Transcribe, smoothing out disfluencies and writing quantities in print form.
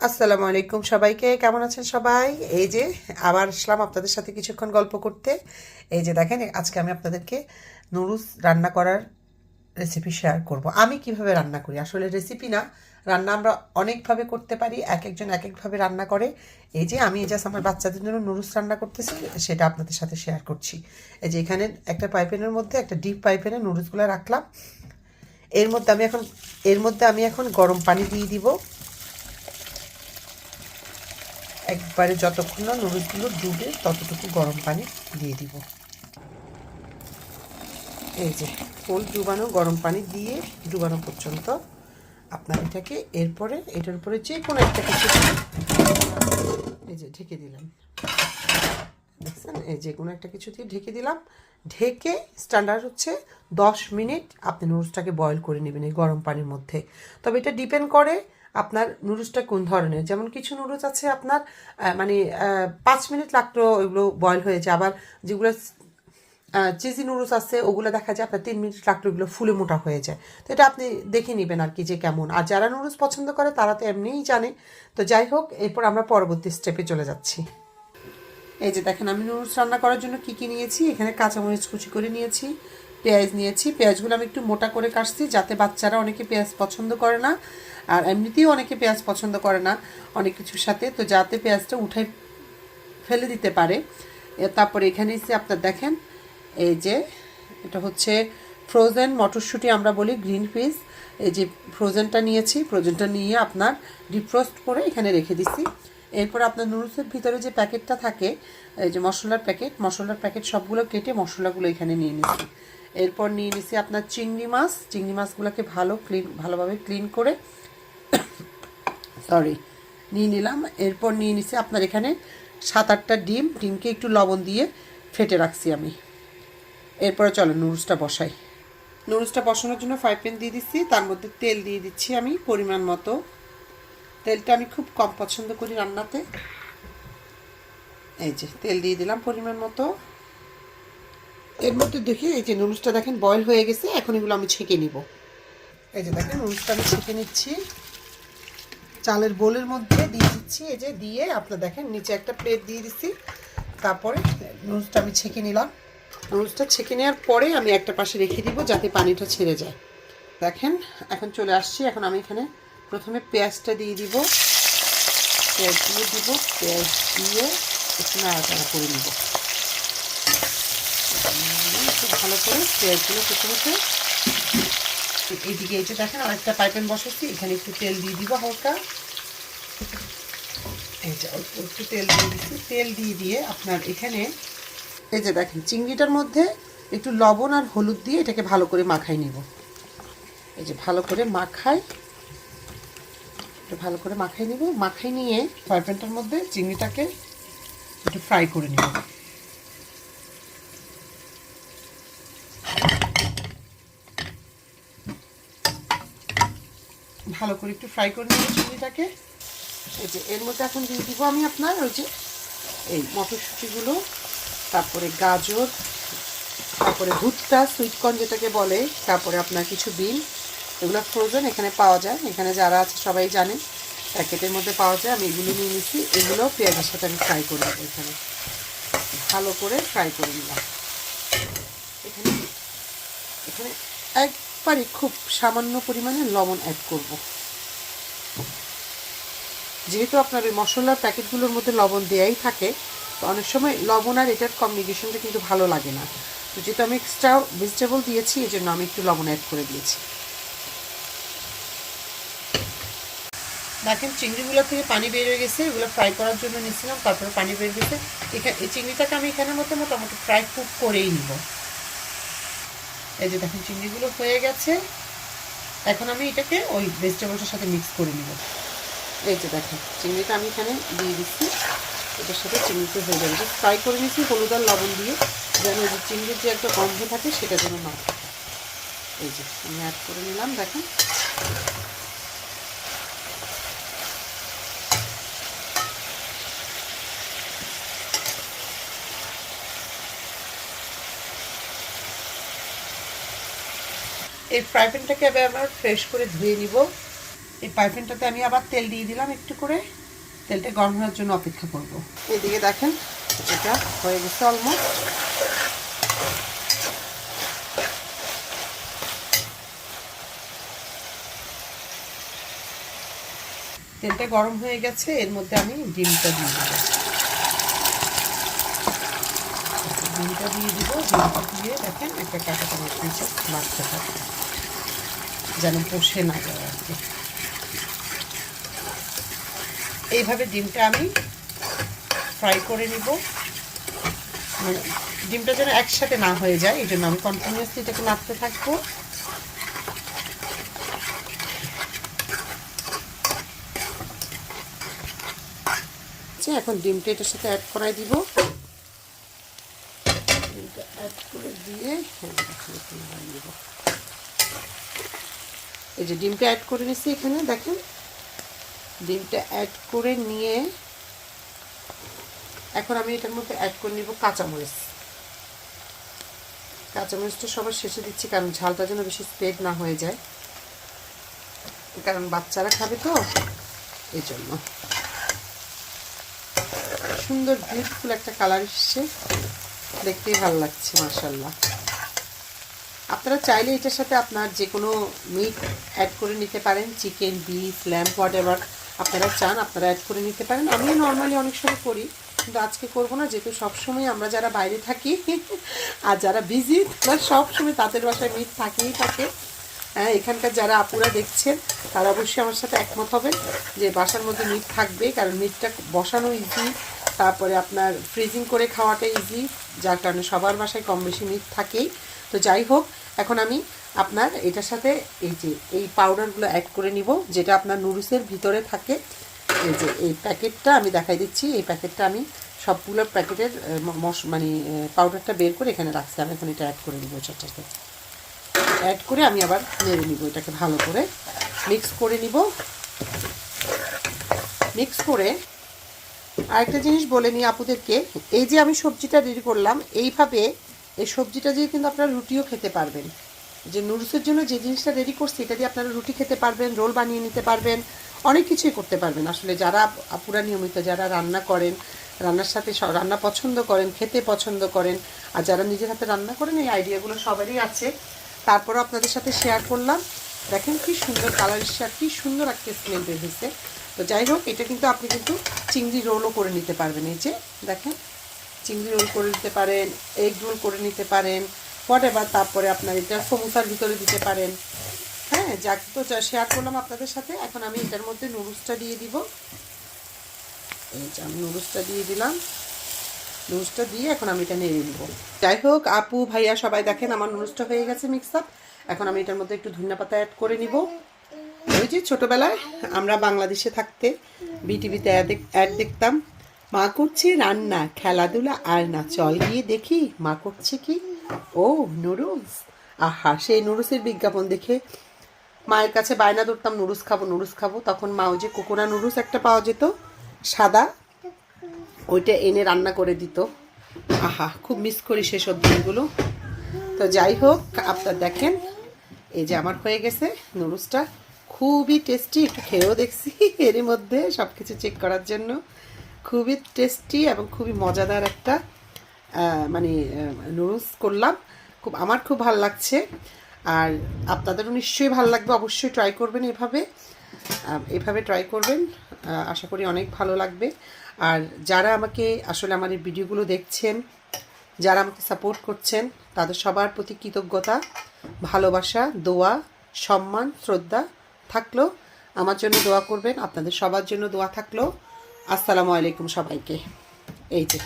আসসালামু আলাইকুম সবাইকে, কেমন আছেন সবাই? এই যে আবার আসলাম আপনাদের সাথে কিছুক্ষণ গল্প করতে। এই যে দেখেন, আজকে আমি আপনাদেরকে নুডলস রান্না করার রেসিপি শেয়ার করব। আমি কিভাবে রান্না করি, আসলে রেসিপি না, রান্না আমরা অনেকভাবে করতে পারি, এক একজন এক একভাবে রান্না করে। এই যে আমি জাস্ট আমার বাচ্চাদের জন্য নুডলস রান্না করতেছি, সেটা আপনাদের সাথে শেয়ার করছি। এই যে এখানে একটা পাইপেনের মধ্যে, একটা ডিপ পাইপেনে নুডলসগুলো রাখলাম। এর মধ্যে আমি এখন গরম পানি দিয়ে দিব। একবারে যতক্ষণ না নুডলসগুলো ডুবে ততটুকু গরম পানি দিয়ে দিব। এই যে ফুল ডুবানো গরম পানি দিয়ে ডুবানো পর্যন্ত আপনার এটাকে, এরপরে এটার উপরে যে কোনো একটা কিছু এই যে ঢেকে দিলাম। দেখছেন, এই যে কোনো একটা কিছু দিয়ে ঢেকে দিলাম। ঢেকে স্ট্যান্ডার্ড হচ্ছে 10 মিনিট আপনি নুডলসটাকে বয়েল করে নেবেন এই গরম পানির মধ্যে। তবে এটা ডিপেন্ড করে আপনার নুডলসটা কোন ধরনের। যেমন কিছু নুডলস আছে আপনার 5 মিনিট লাগলেও ওইগুলো বয়েল হয়ে যায়, আবার যেগুলো চিজি নুডলস আছে ওগুলো দেখা যায় আপনার 3 মিনিট রাখলে ওগুলো ফুলে মোটা হয়ে যায়। তো এটা আপনি দেখে নেবেন আর কি যে কেমন। আর যারা নুডলস পছন্দ করে তারা তো এমনিই জানে। তো যাই হোক, এরপর আমরা পরবর্তী স্টেপে চলে যাচ্ছি। এই যে দেখেন, আমি নুডলস রান্না করার জন্য কী কী নিয়েছি। এখানে কাঁচামরিচ কুচি করে নিয়েছি, পেঁয়াজ নিয়েছি। পেঁয়াজগুলো আমি একটু মোটা করে কাটছি, যাতে বাচ্চারা অনেকে পেঁয়াজ পছন্দ করে না, আর এমনিতেও অনেকে পেঁয়াজ পছন্দ করে না অনেক কিছুর সাথে, তো যাতে পেঁয়াজটা উঠাই ফেলে দিতে পারে। তারপরে এখানে এসে আপনার দেখেন, এই যে এটা হচ্ছে ফ্রোজেন মটরশুঁটি, আমরা বলি গ্রিন পিস। এই যে ফ্রোজেনটা নিয়েছি, ফ্রোজেনটা নিয়ে আপনার ডিফ্রস্ট করে এখানে রেখে দিছি। এরপর আপনার নুডলসের ভিতরে যে প্যাকেটটা থাকে, এই যে মশলার প্যাকেট সবগুলো কেটে মশলাগুলো এখানে নিয়ে নিছি। এরপর নিয়ে নিছি আপনার চিংড়ি মাছগুলোকে ভালোভাবে ক্লিন করে নিয়ে নিলাম। এরপর নিয়ে নিছি আপনার এখানে 7-8টা ডিমকে একটু লবণ দিয়ে ফেটে রাখছি আমি। এরপরে চলো নুডলসটা বসাই। নুডলসটা বসানোর জন্য ফ্রাই প্যান দিয়ে দিচ্ছি, তার মধ্যে তেল দিয়ে দিচ্ছি আমি পরিমাণ মতো। তেলটা আমি খুব কম পছন্দ করি রান্নাতে। এই যে তেল দিয়ে দিলাম পরিমাণ মতো। এর মধ্যে দেখি, এই যে নুডলসটা দেখেন বয়েল হয়ে গেছে, এখন এগুলো আমি ছেঁকে নিব। এই যে দেখেন, নুডলসটা আমি ছেঁকে নিচ্ছি, চালের বোলের মধ্যে দিয়ে দিচ্ছি। এই যে দিয়ে আপনার দেখেন নিচে একটা প্লেট দিয়ে দিচ্ছি। তারপরে নুডলসটা আমি ছেঁকে নিলাম। নুডলসটা ছেঁকে নেওয়ার পরে আমি একটা পাশে রেখে দিব যাতে পানিটা ছেড়ে যায়। দেখেন, এখন চলে আসছি। এখন আমি এখানে প্রথমে পেঁয়াজটা দিয়ে দিব। পেঁয়াজ দিয়ে একটু নাড়াচাড়া করে নিব। খুব ভালো করে পেঁয়াজগুলো কুচে এইদিকে এই যে দেখেন আরেকটা পাইপেন বসাচ্ছি, এখানে একটু তেল দিয়ে দিব হালকা। এই যে অল্প একটু তেল দিয়ে দিচ্ছি। তেল দিয়ে আপনার এখানে এই যে দেখেন চিংড়িটার মধ্যে একটু লবণ আর হলুদ দিয়ে এটাকে ভালো করে মাখাই নিব। এই যে ভালো করে মাখাই নিব। মাখাই নিয়ে ফ্রাই প্যানটার মধ্যে চিংড়িটাকে একটু ফ্রাই করে নিব। ভালো করে একটু ফ্রাই করে নিব চিংড়িটাকে। এই যে এর মধ্যে এখন দিয়ে দিব আমি আপনার ওই যে এই মটরশুঁটিগুলো, তারপরে গাজর, তারপরে ভুট্টা সুইটকর্ন যেটাকে বলে, তারপরে আপনার কিছু বিন। এগুলো ফ্রোজেন এখানে পাওয়া যায়, এখানে যারা আছে সবাই জানেন প্যাকেটের মধ্যে পাওয়া যায়। আমি এগুলো নিয়ে নিচ্ছি, এগুলো পেঁয়াজের সাথে আমি ফ্রাই করে নেবো। এখানে ভালো করে ফ্রাই করে নিলাম। এখানে এখানে একবারে খুব সামান্য পরিমাণে লবণ অ্যাড করব। যেহেতু আপনার ওই মশলার প্যাকেটগুলোর মধ্যে লবণ দেয়াই থাকে, তো অনেক সময় লবণ আর এটার কম্বিনেশনটা কিন্তু ভালো লাগে না। তো যেহেতু আমি এক্সট্রা ভেজিটেবল দিয়েছি, এই জন্য আমি একটু লবণ অ্যাড করে দিয়েছি। দেখেন চিংড়িগুলো থেকে পানি বের হয়ে গেছে, এগুলো ফ্রাই করার জন্য নিচ্ছিলাম, তারপরে পানি বের গেছে। এই চিংড়িটাকে আমি এখানের মধ্যে মোটামুটি ফ্রাই কুক করেই নিব। এই যে দেখেন চিংড়িগুলো হয়ে গেছে, এখন আমি এটাকে ওই ভেজিটেবলটার সাথে মিক্স করে নিব। এই যে দেখেন চিংড়িটা আমি এখানে দিয়ে দিচ্ছি, এটার সাথে চিংড়িতে হয়ে যাবে। ফ্রাই করে নিচ্ছি হলুদ আর লবণ দিয়ে, যেন ওই যে চিংড়ির যে একটা গন্ধ থাকে সেটা যেন না থাকে। এই যে আমি অ্যাড করে নিলাম। দেখেন এই ফ্রাই প্যানটাকে এবার আমরা ফ্রেশ করে ধুয়ে নিব। এই পাইপেনটাতে আমি আবার তেল দিয়ে দিলাম একটু করে, তেলটা গরম হওয়ার জন্য অপেক্ষা করব। এদিকে দেখেন এটা হয়ে গেছে অলমোস্ট। তেলটা গরম হয়ে গেছে, এর মধ্যে আমি ডিমটা দিয়ে দেবো। ডিমটা দিয়ে দিব, ডিমটা দিয়ে দেখেন একটা কাঁচা চামচ নিচে বাড়তে থাকবে, যেন বসে না যায় আর কি। এইভাবে ডিমটা আমি ফ্রাই করে নিব, মানে ডিমটা যেন একসাথে না হয়ে যায়, এই জন্য আমি কন্টিনিউয়াসলি এটাকে নাড়তে থাকবো। এখন ডিমটা এটার সাথে অ্যাড করাই দিব। ডিমটা অ্যাড করে দিয়ে এই যে ডিমটা অ্যাড করে নিচ্ছি এখানে দেখেন। ডিমটা অ্যাড করে নিয়ে এখন আমি এটার মধ্যে অ্যাড করে নিব কাঁচামরিচ। কাঁচামরিচটা সবার শেষে দিচ্ছি, কারণ ঝালটা যেন বেশি স্প্রেড না হয়ে যায়, কারণ বাচ্চারা খাবে তো এই জন্য। সুন্দর বিউটিফুল একটা কালার এসছে, দেখতেই ভালো লাগছে মাশাআল্লাহ। আপনারা চাইলে এটার সাথে আপনার যে কোনো মিট অ্যাড করে নিতে পারেন, চিকেন, বিফ, ল্যাম্ব, হোয়াটএভার আপনারা চান আপনারা অ্যাড করে নিতে পারেন। আমিও নর্মালি অনেক সময় করি, কিন্তু আজকে করবো না, যেহেতু সবসময় আমরা যারা বাইরে থাকি আর যারা বিজি তারা সবসময় তাদের বাসায় মিট থাকেই থাকে। হ্যাঁ, এখানকার যারা আপুরা দেখছেন তারা অবশ্যই আমার সাথে একমত হবেন যে বাসার মধ্যে মিট থাকবে, কারণ মিটটা বসানো ইজি, তারপরে আপনার ফ্রিজিং করে খাওয়াটা ইজি, যার কারণে সবার বাসায় কম বেশি মিট থাকেই। তো যাই হোক, এখন আমি আপনার এটার সাথে এই যে এই পাউডারগুলো অ্যাড করে নিব, যেটা আপনার নুডলসের ভিতরে থাকে। এই যে এই প্যাকেটটা আমি দেখাই দিচ্ছি, এই প্যাকেটটা আমি সবগুলো প্যাকেটের মানে পাউডারটা বের করে এখানে রাখছি। আমি এখন এটা অ্যাড করে নিব, এটার সাথে অ্যাড করে আমি আবার নেড়ে নিব, এটাকে ভালো করে মিক্স করে নিব। মিক্স করে আরেকটা জিনিস বলে নিই আপুদেরকে, এই যে আমি সবজিটা রেডি করলাম, এইভাবে এই সবজিটা দিয়ে কিন্তু আপনারা রুটিও খেতে পারবেন। যে নুডলসের জন্য যে জিনিসটা রেডি করছি এটা দিয়ে আপনারা রুটি খেতে পারবেন, রোল বানিয়ে নিতে পারবেন, অনেক কিছুই করতে পারবেন। আসলে যারা আপুরা নিয়মিত যারা রান্না করেন, রান্নার সাথে রান্না পছন্দ করেন, খেতে পছন্দ করেন, আর যারা নিজের হাতে রান্না করেন, এই আইডিয়াগুলো সবারই আছে। তারপরও আপনাদের সাথে শেয়ার করলাম। দেখেন কি সুন্দর কালার এসছে, আর কি সুন্দর একটা স্মেল বের হয়েছে। তো যাই হোক, এটা কিন্তু আপনি কিন্তু চিংড়ি রোলও করে নিতে পারবেন। এই যে দেখেন, চিংড়ি রোল করে নিতে পারেন, এগ রোল করে নিতে পারেন, হোয়াটএভার। তারপরে আপনার এটা সমোসার ভিতরে দিতে পারেন। হ্যাঁ, যাক তো শেয়ার করলাম আপনাদের সাথে। এখন আমি এটার মধ্যে নুডলসটা দিয়ে দিব। এই যে আমি নুডলসটা দিয়ে দিলাম, নুডলসটা দিয়ে এখন আমি এটা নেড়ে নিব। যাই হোক আপু ভাইয়া সবাই দেখেন আমার নুডলসটা হয়ে গেছে মিক্স আপ। এখন আমি এটার মধ্যে একটু ধনিয়া পাতা অ্যাড করে নিব। ওই যে ছোটোবেলায় আমরা বাংলাদেশে থাকতে বিটিভিতে অ্যাড দেখতাম, মা করছে রান্না, খেলাধুলা আর না, চল গিয়ে দেখি মা করছে কি, ও নুডলস। আহা, সেই নুডলসের বিজ্ঞাপন দেখে মায়ের কাছে বায়না ধরতাম নুডলস খাবো নুডলস খাবো। তখন মা ওই যে কোকোনা নুডলস একটা পাওয়া যেত সাদা, ওইটা এনে রান্না করে দিত। আহা, খুব মিস করি সেসব দিনগুলো। তো যাই হোক, আপনার দেখেন এই যে আমার হয়ে গেছে নুডলসটা, খুবই টেস্টি। একটু খেয়েও দেখছি এরই মধ্যে সব কিছু চেক করার জন্য। খুবই টেস্টি এবং খুবই মজাদার একটা মানে নুডলস করলাম। আমার খুব ভালো লাগছে, আর আপনাদেরও নিশ্চয়ই ভালো লাগবে। অবশ্যই ট্রাই করবেন, এভাবে ট্রাই করবেন, আশা করি অনেক ভালো লাগবে। আর যারা আমাকে আসলে আমার এই ভিডিওগুলো দেখছেন, যারা আমাকে সাপোর্ট করছেন, তাদের সবার প্রতি কৃতজ্ঞতা, ভালোবাসা, দোয়া, সম্মান, শ্রদ্ধা থাকলো। আমার জন্য দোয়া করবেন, আপনাদের সবার জন্য দোয়া থাকলো। আসসালামু আলাইকুম সবাইকে। এই যে